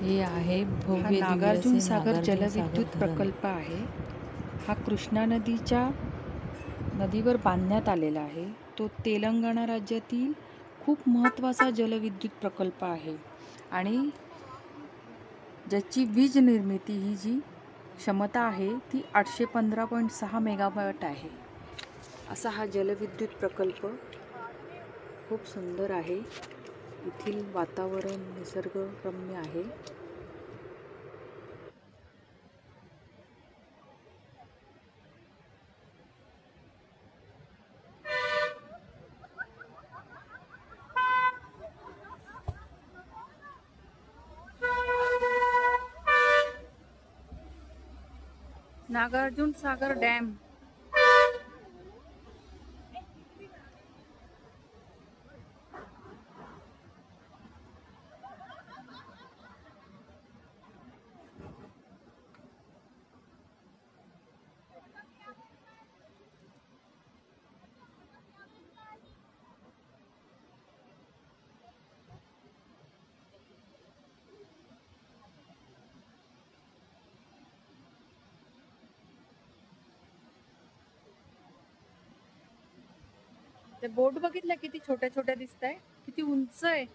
हे आहे हा भव्य दिव्य नागार्जुन असे सागर नागार्जुन सागर जलविद्युत धरण. प्रकल्प आहे. हा कृष्णा नदीवर बांधण्यात आलेला आहे. तो तेलंगणा राज्यातील खूप महत्त्वाचा जलविद्युत प्रकल्प आहे आणि ज्याची वीज निर्मिती ही जी क्षमता आहे ती 815.6 मेगावॅट आहे. असा हा जलविद्युत प्रकल्प खूप सुंदर आहे. येथील वातावरण निसर्गरम्य आहे. नागार्जुन सागर डॅम ते बोट बघितलं किती छोट्या छोट्या दिसत आहे, किती उंच आहे.